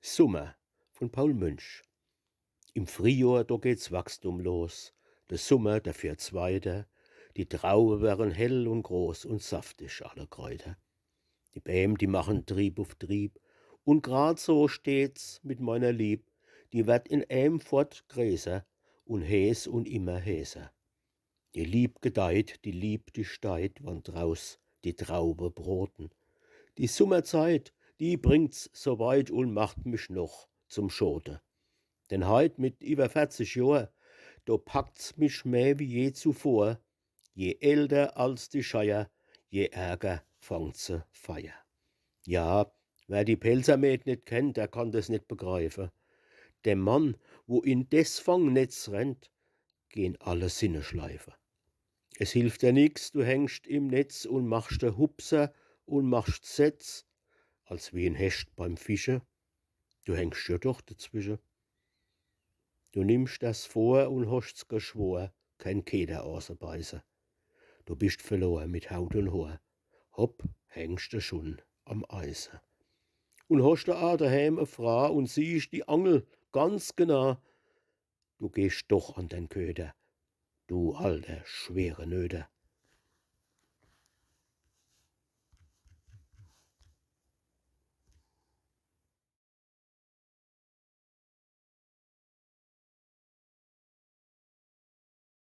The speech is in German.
Sommer von Paul Münch. Im Frühjahr, da geht's Wachstum los. Der Sommer, der fährt's weiter. Die Trauben werden hell und groß und saftig, alle Kräuter. Die Bäm, die machen Trieb auf Trieb. Und grad so steht's mit meiner Lieb. Die wird in fort gräser und häs und immer häser. Die Lieb gedeiht, die Lieb, die steit, wann draus die Traube broten. Die Sommerzeit, die bringt's so weit und macht mich noch zum Schote. Denn heut mit über 40 Jahr, da packt's mich mehr wie je zuvor. Je älter als die Scheier, je ärger fangt sie Feier. Ja, wer die Pelzermet nicht kennt, der kann das nicht begreifen. Der Mann, wo in des Fangnetz rennt, gehen alle Sinne schleife. Es hilft dir nix, du hängst im Netz und machst de Hupser und machst Setz, als wie 'n Hecht beim Fische. Du hängst ja doch dazwischen. Du nimmst das vor und hast's geschwor, kein Keder außerbeiße. Du bist verloren mit Haut und Haar. Hopp, hängst du schon am Eise. Und hast da a daheim e Frau und siehst die Angel ganz genau. Du gehst doch an den Köder, du alter, schwere Nöter.